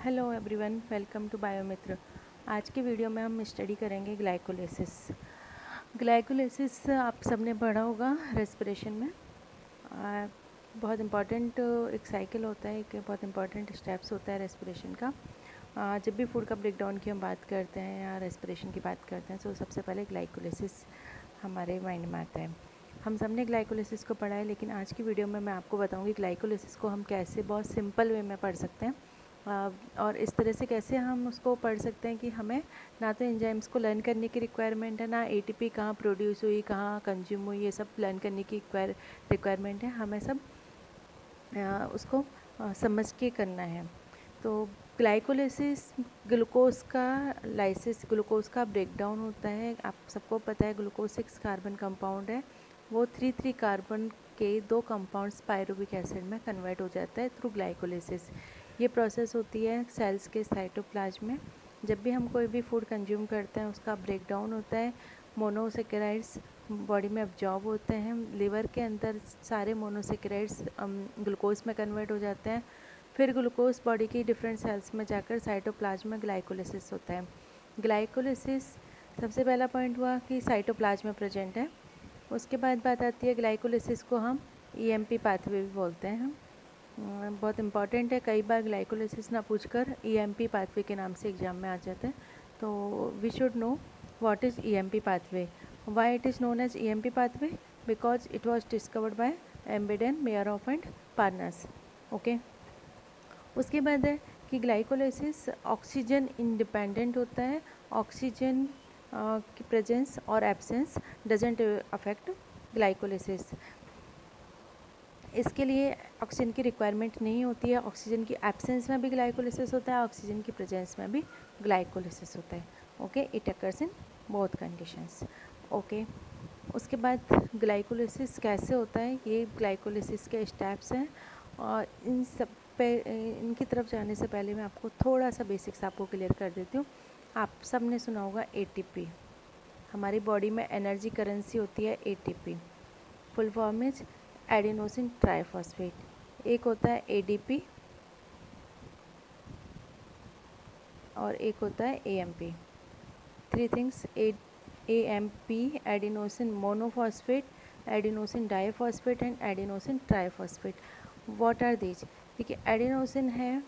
Hello everyone, welcome to Biomitra. आज के video में हम स्टडी करेंगे ग्लाइकोलिसिस। ग्लाइकोलिसिस आप सबने पढ़ा होगा रेस्पिरेशन में। बहुत इम्पॉर्टेंट एक साइकिल होता है, एक बहुत इम्पॉर्टेंट स्टेप्स होता है रेस्पिरेशन का। जब भी फूड का ब्रेकडाउन की हम बात करते हैं या रेस्पिरेशन की बात करते हैं तो सबसे पहले ग्लाइकोलिसिस हमारे माइंड में आता है। हम सबने ग्लाइकोलिसिस को पढ़ा है, लेकिन आज की वीडियो में मैं आपको बताऊंगी ग्लाइकोलिसिस को हम कैसे बहुत सिंपल वे में पढ़ सकते हैं। और इस तरह से कैसे हम उसको पढ़ सकते हैं कि हमें ना तो एंजाइम्स को लर्न करने की रिक्वायरमेंट है, ना एटीपी कहाँ प्रोड्यूस हुई, कहाँ कंज्यूम हुई, ये सब लर्न करने की रिक्वायरमेंट है। हमें सब उसको समझ के करना है। तो ग्लाइकोलिसिस ग्लूकोज का ब्रेकडाउन होता है। आप सबको पता है ग्लूकोज 6 कार्बन कंपाउंड है, वो 3 कार्बन के 2 कंपाउंड्स पायरुविक एसिड में कन्वर्ट हो जाता है थ्रू ग्लाइकोलिसिस। ये प्रोसेस होती है सेल्स के साइटोप्लाज्म में। जब भी हम कोई भी फूड कंज्यूम करते हैं उसका ब्रेकडाउन होता है, मोनोसेकेराइड्स बॉडी में अब्जॉर्ब होते हैं, लिवर के अंदर सारे मोनोसेकेराइड्स ग्लूकोज में कन्वर्ट हो जाते हैं। फिर ग्लूकोज बॉडी की डिफरेंट सेल्स में जाकर साइटोप्लाज्म में ग्लाइकोलिसिस होता है। ग्लाइकोलिसिस सबसे पहला पॉइंट हुआ कि साइटोप्लाज्म में प्रेजेंट है। उसके बाद बात आती है ग्लाइकोलिसिस को हम ईएमपी पाथवे भी बोलते हैं। बहुत इंपॉर्टेंट है, कई बार ग्लाइकोलिसिस ना पूछकर ईएमपी पाथवे के नाम से एग्जाम में आ जाते हैं। तो we should know what is EMP pathway. Why it is known as EMP pathway? Because it was discovered by Embden, Meyerhof and Parnas. Okay. उसके बाद है कि ग्लाइकोलिसिस ऑक्सीजन इंडिपेंडेंट होता है। ऑक्सीजन की प्रेजेंस और एब्सेंस डजेंट अफेक्ट ग्लाइकोलिसिस। इसके लिए ऑक्सीजन की रिक्वायरमेंट नहीं होती है। ऑक्सीजन की एब्सेंस में भी ग्लाइकोलिसिस होता है, ऑक्सीजन की प्रेजेंस में भी ग्लाइकोलिसिस होता है। Okay, it occurs in both conditions. Okay. उसके बाद ग्लाइकोलिसिस कैसे होता है, ये ग्लाइकोलिसिस के स्टेप्स हैं। और इन सब पे इनकी तरफ जाने से पहले मैं आपको थोड़ा सा बेसिक्स आपको क्लियर कर देती हूँ। आप सब ने सुना होगा एटीपी। हमारी बॉडी में एनर्जी करेंसी होती है ATP. Full form is adenosine triphosphate. एक होता है एडीपी और एक होता है AMP. 3 things, AMP adenosine monophosphate, adenosine diphosphate and adenosine triphosphate. What are these? देखिए, एडिनोसिन है,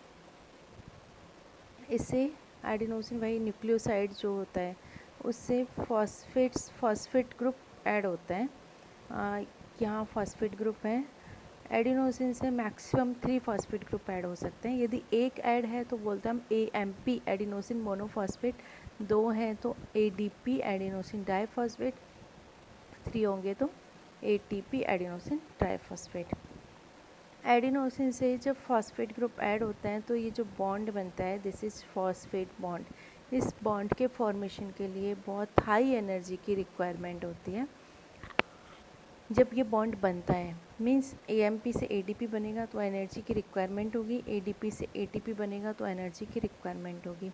इससे एडिनोसिन वही न्यूक्लियोसाइड जो होता है उससे फॉस्फेट ग्रुप ऐड होता है। यहाँ फॉस्फेट ग्रुप है। एडिनोसिन से मैक्सिमम 3 फॉस्फेट ग्रुप ऐड हो सकते हैं। यदि एक ऐड है तो बोलते हैं हम एएमपी एडिनोसिन मोनोफॉस्फेट, 2 हैं तो एडीपी एडिनोसिन डाइफॉस्फेट, 3 होंगे तो एटीपी एडिनोसिन ट्राइफॉस्फेट। एडिनोसिन से जब फॉस्फेट ग्रुप ऐड होता है तो ये जो बॉन्ड बनता है, दिस इज़ फॉस्फेट बॉन्ड। इस बॉन्ड के फॉर्मेशन के लिए बहुत हाई एनर्जी की रिक्वायरमेंट होती है। जब ये बॉन्ड बनता है मीन्स एएमपी से एडीपी बनेगा तो एनर्जी की रिक्वायरमेंट होगी, एडीपी से एटीपी बनेगा तो एनर्जी की रिक्वायरमेंट होगी।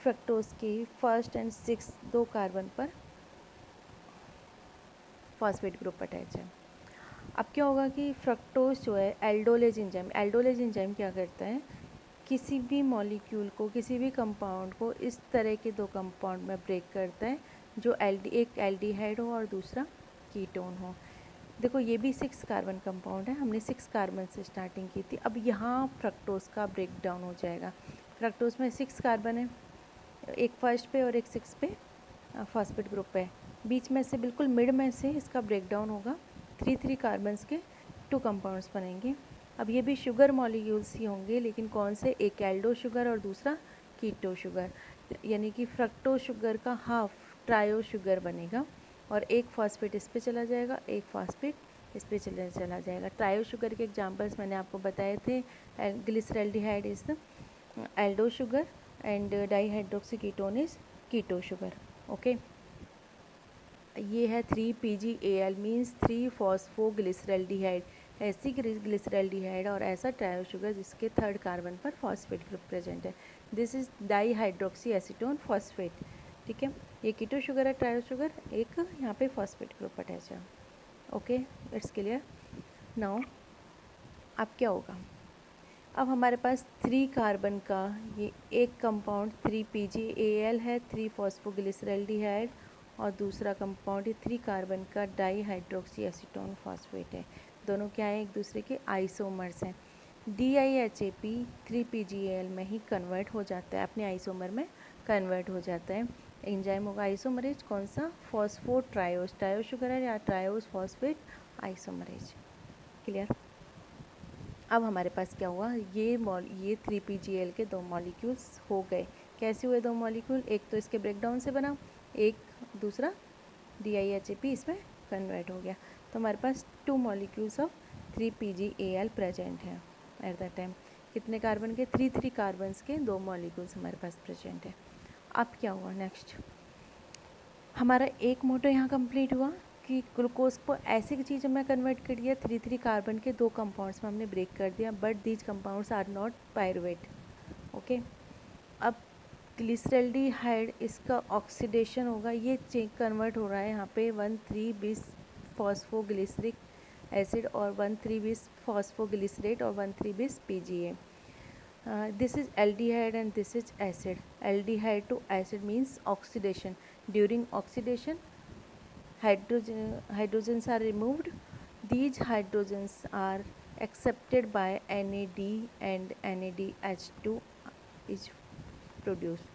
फ्रक्टोज के फर्स्ट एंड 6 दो कार्बन पर फॉस्फेट ग्रुप अटैच है। अब क्या होगा कि फ्रक्टोज जो है एल्डोलेज एंजाइम क्या करता है, किसी भी मॉलिक्यूल को, किसी भी कंपाउंड को इस तरह के दो कंपाउंड में ब्रेक करता है जो एक एल्डिहाइड हो और दूसरा कीटोन हो। देखो ये भी 6 कार्बन कंपाउंड है, हमने 6 कार्बन से स्टार्टिंग की थी। अब यहाँ फ्रक्टोज का ब्रेक डाउन हो जाएगा। फ्रक्टोज में 6 कार्बन है, एक फर्स्ट पे और एक 6 पे फॉस्फेट ग्रुप पे। बीच में से बिल्कुल मिड में से इसका ब्रेक डाउन होगा, 3 कार्बन्स के 2 कंपाउंड्स बनेंगे। अब ये भी शुगर मॉलिक्यूल्स ही होंगे, लेकिन कौन से, एक एल्डो शुगर और दूसरा कीटो शुगर, यानी कि फ्रक्टो शुगर का हाफ ट्रायो शुगर बनेगा और एक फॉस्फेट इस पे चला जाएगा, एक फॉस्फेट इस पे चला जाएगा। ट्रायो शुगर के एग्जांपल्स मैंने आपको बताए थे, glyceraldehyde is aldo sugar and dihydroxy ketone is keto sugar. Okay, ये है 3PgAl मीन्स 3-फॉस्फोग्लिसरल्डिहाइड, ऐसी ग्लिसरल्डिहाइड और ऐसा ट्रायो शुगर जिसके 3rd कार्बन पर फॉस्फेट ग्रुप प्रेजेंट है। This is dihydroxy acetone phosphate. ठीक है, ये कीटो शुगर है, ट्रायो शुगर, एक यहाँ पे फॉस्फेट ग्रुप अटैच है। Okay, it's clear. नाउ अब क्या होगा, अब हमारे पास 3 कार्बन का ये एक कंपाउंड 3PgAl है, 3-फॉस्फोग्लिसरल्डिहाइड, और दूसरा कंपाउंड ये 3 कार्बन का डाईहाइड्रोक्सी एसीटोन फॉस्फेट है। दोनों क्या है, एक दूसरे के आइसोमर्स हैं। DIHAP 3PgAl में ही कन्वर्ट हो जाता है, अपने आइसोमर में कन्वर्ट हो जाता है। एंजाइम होगा आइसोमरेज, कौन सा, फॉस्फोट्रायोज, ट्रायो शुगर है या ट्रायोज फॉस्फेट आइसोमरेज। क्लियर। अब हमारे पास क्या हुआ, ये 3PgAl के 2 मॉलिक्यूल्स हो गए। कैसे हुए 2 मॉलिक्यूल, एक तो इसके ब्रेकडाउन से बना, एक दूसरा DIHAP इसमें कन्वर्ट हो गया। तो हमारे पास 2 मॉलिक्यूल्स ऑफ 3PgAl प्रेजेंट है एट द टाइम। कितने कार्बन के, 3 कार्बन्स के 2 मॉलिक्यूल्स हमारे पास प्रेजेंट है। अब क्या हुआ नेक्स्ट, हमारा एक मोटो यहाँ कंप्लीट हुआ कि ग्लूकोज को ऐसी चीज़ों में कन्वर्ट कर दिया, 3 कार्बन के 2 कंपाउंड्स में हमने ब्रेक कर दिया, but these compounds are not pyruvate. Okay, अब ग्लिसरल्डिहाइड इसका ऑक्सीडेशन होगा, ये कन्वर्ट हो रहा है यहाँ पे 1,3-bis फॉस्फोग्लिसरिक एसिड और 1,3-bis फॉस्फोग्लिसरेट और 1,3-bis PGA। This is aldehyde and this is acid. Aldehyde to acid means oxidation. During oxidation, hydrogens are removed. These hydrogens are accepted by NAD and NADH2 is produced.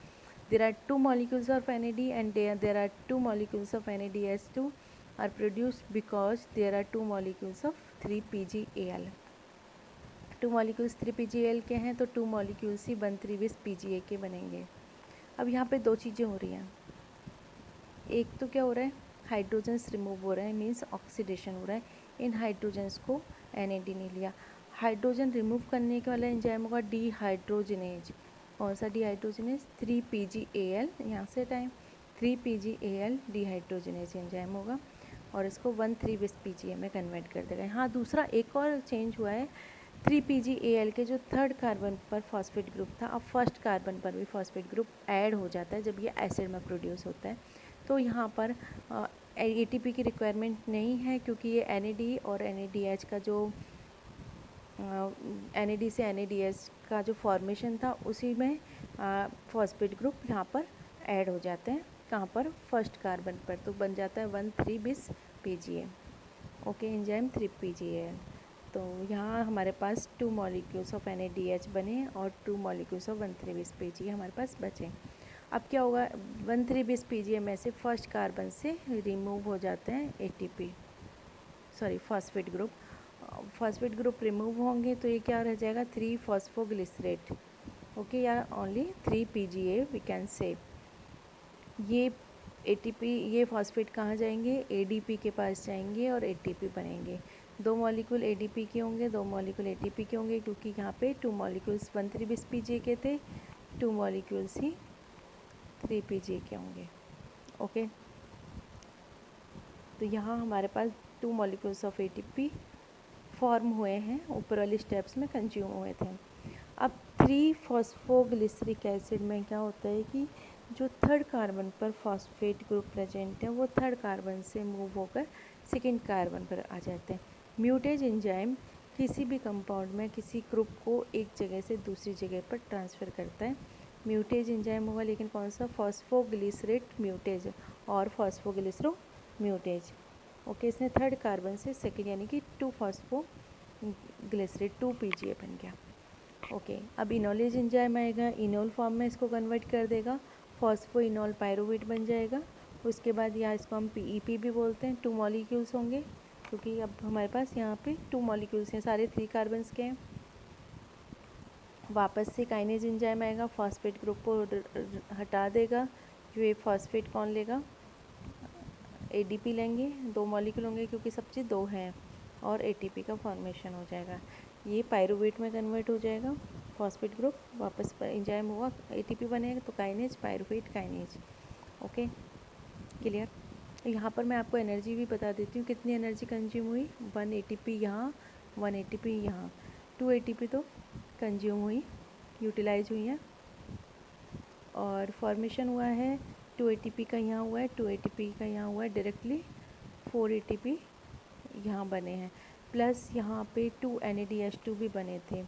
There are 2 molecules of NAD and there are 2 molecules of NADH2 are produced because there are 2 molecules of 3PgAl. 2 molecules 3PgAl के हैं तो 2 molecules ही 1,3-bis PGA के बनेंगे। अब यहाँ पे 2 चीज़ें हो रही हैं, एक तो क्या हो रहा है, हाइड्रोजन्स रिमूव हो रहे हैं, मीन्स ऑक्सीडेशन हो रहा है। इन हाइड्रोजन्स को NAD ने लिया, हाइड्रोजन रिमूव करने के वाला एंजाइम होगा डिहाइड्रोजिनेज। कौन सा डिहाइड्रोजिनेज, 3PgAl, यहाँ से टाइम 3PgAl डिहाइड्रोजिनेज एंजाइम होगा और इसको 1,3-bis PGA में कन्वर्ट कर देगा। हाँ, दूसरा एक और चेंज हुआ है, 3PgAl के जो 3rd कार्बन पर फॉस्फेट ग्रुप था, अब 1st कार्बन पर भी फॉस्फेट ग्रुप ऐड हो जाता है जब ये एसिड में प्रोड्यूस होता है। तो यहाँ पर ATP की रिक्वायरमेंट नहीं है, क्योंकि ये NAD और NADH का जो NAD से NADH का जो फॉर्मेशन था उसी में फॉस्फेट ग्रुप यहाँ पर ऐड हो जाते हैं। कहाँ पर, 1st कार्बन पर, तो बन जाता है 1,3-bis PGA। Okay, enzyme 3PgAl। तो यहाँ हमारे पास 2 मॉलिक्यूल्स ऑफ NADH बने और 2 मॉलिक्यूल्स ऑफ 1,3-bis PGA हमारे पास बचे। अब क्या होगा, 1,3-bis PGA में से 1st कार्बन से रिमूव हो जाते हैं ATP, sorry phosphate group. Phosphate group remove होंगे तो ये क्या रह जाएगा, 3-फॉस्फोग्लिसरेट। ओके, या only 3PGA we can say. ये ATP, ये फॉस्फेट कहाँ जाएंगे, ADP के पास जाएंगे और ATP बनेंगे। 2 मॉलिक्यूल ADP के होंगे, 2 मॉलिक्यूल ATP के होंगे, क्योंकि यहाँ पे 2 मॉलिक्यूल्स 1,3-bis PGA के थे, 2 मॉलिक्यूल्स ही 3PGA के होंगे। ओके, तो यहाँ हमारे पास 2 मॉलिक्यूल्स ऑफ ATP फॉर्म हुए हैं, ऊपर वाली स्टेप्स में कंज्यूम हुए थे। अब 3 फॉस्फोग्लिसरिक एसिड में क्या होता है कि जो थर्ड कार्बन पर फॉस्फेट ग्रुप प्रेजेंट है वो थर्ड कार्बन से मूव होकर सेकेंड कार्बन पर आ जाते हैं। म्यूटेज एंजाइम किसी भी कंपाउंड में किसी ग्रुप को एक जगह से दूसरी जगह पर ट्रांसफ़र करता है। म्यूटेज एंजाइम होगा, लेकिन कौन सा? फॉस्फोग्लिसरेट म्यूटेज और फॉस्फोग्लिसरो म्यूटेज। ओके, इसने थर्ड कार्बन से सेकेंड यानी कि 2 फॉस्फोग्लिसरेट 2 PGA बन गया। ओके, अब इनोलेज एंजाइम आएगा, इनोल फॉर्म में इसको कन्वर्ट कर देगा, फॉस्फो इनोल पायरुवेट बन जाएगा। उसके बाद यहाँ इसको हम PEP भी बोलते हैं। 2 मॉलिक्यूल्स होंगे, क्योंकि अब हमारे पास यहाँ पे 2 मॉलिक्यूल्स हैं, सारे 3 कार्बन्स के हैं। वापस से काइनेज एंजाइम आएगा, फॉस्फेट ग्रुप को हटा देगा। ये फॉस्फेट कौन लेगा? ADP लेंगे, 2 मॉलिक्यूल होंगे क्योंकि सब चीज़ 2 हैं, और ATP का फॉर्मेशन हो जाएगा। ये पायरुवेट में कन्वर्ट हो जाएगा, फॉस्फेट ग्रुप वापस एंजाइम हुआ, ATP बनेगा, तो kinase pyruvate kinase. Okay, clear. यहाँ पर मैं आपको एनर्जी भी बता देती हूँ, कितनी एनर्जी कंज्यूम हुई। 1 ATP यहाँ, 1 ATP यहाँ, 2 ATP तो कंज्यूम हुई, यूटिलाइज हुई है। और फॉर्मेशन हुआ है 2 ATP का यहाँ हुआ है, 2 ATP का यहाँ हुआ है, डायरेक्टली 4 ATP यहाँ बने हैं, प्लस यहाँ पे 2 NADH2 भी बने थे।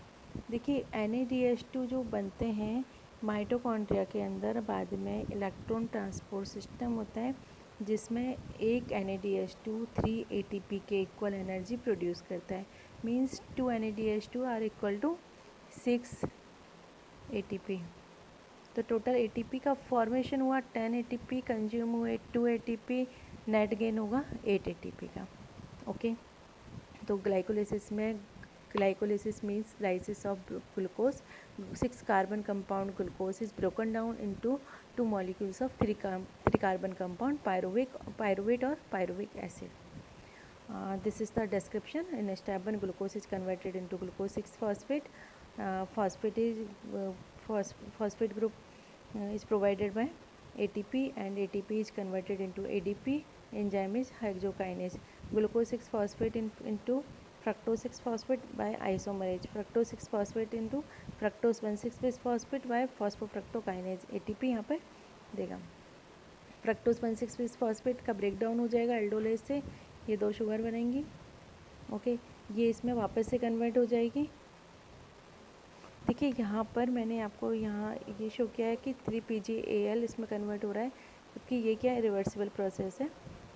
देखिए NADH2 जो बनते हैं माइटोकॉन्ड्रिया के अंदर, बाद में इलेक्ट्रॉन ट्रांसपोर्ट सिस्टम होता है जिसमें एक NADH2 3 ATP के इक्वल एनर्जी प्रोड्यूस करता है। Means 2 NADH2 are equal to 6 ATP। तो टोटल ATP का फॉर्मेशन हुआ 10 ATP, कंज्यूम हुए 2 ATP, नेट गेन होगा 8 ATP का। ओके, तो glycolysis means lysis of glucose. 6 carbon compound glucose is broken down into 2 molecules of 3 carbon compound pyruvate और pyruvic acid. This is the description. In stable glucose is converted into glucose 6-phosphate. Phosphate group is provided by ATP, and ATP is converted into ADP. Enzyme is hexokinase. Glucose 6-phosphate into fructose 6-phosphate by isomerase. Fructose 6-phosphate into fructose 1,6-bisphosphate by phosphofructokinase. ATP यहाँ पे देगा. Fructose 1,6-बिस्फॉस्फेट का break down हो जाएगा aldolase से, ये 2 sugar बनेंगी. Okay, ये इसमें वापस से कन्वर्ट हो जाएगी. देखिए यहाँ पर मैंने आपको यहाँ ये शो किया है कि 3PGAL इसमें कन्वर्ट हो रहा है, क्योंकि ये क्या है, रिवर्सिबल प्रोसेस है.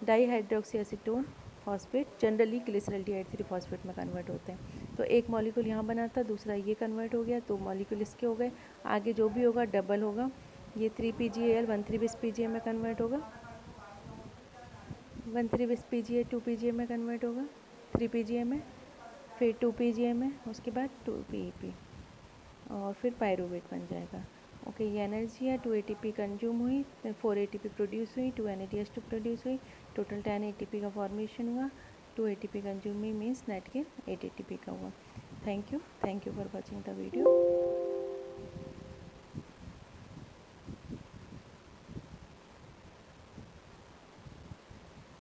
Dihydroxy acetone phosphate generally glyceraldehyde three phosphate में कन्वर्ट होते हैं. तो एक मॉलिक्यूल यहाँ बना था, दूसरा ये कन्वर्ट हो गया, तो मॉलिक्यूल इसके हो गए. आगे जो भी होगा डबल होगा. ये 3PGAL 1,3-bis-PGA में कन्वर्ट होगा, 1,3-bis-PGA 2PGA में कन्वर्ट होगा, 3PGA में, फिर 2PGA में, उसके बाद 2PEP, और फिर पायरुवेट बन जाएगा. ओके, ये एनर्जी है. 2 ATP कंज्यूम हुई, 4 ATP प्रोड्यूस हुई, 2 NADH2 प्रोड्यूस हुई, टोटल 10 ATP का फॉर्मेशन हुआ. 2 ATP कंज्यूम हुई मीन्स नेट के 8 ATP का हुआ. Thank you for watching the video.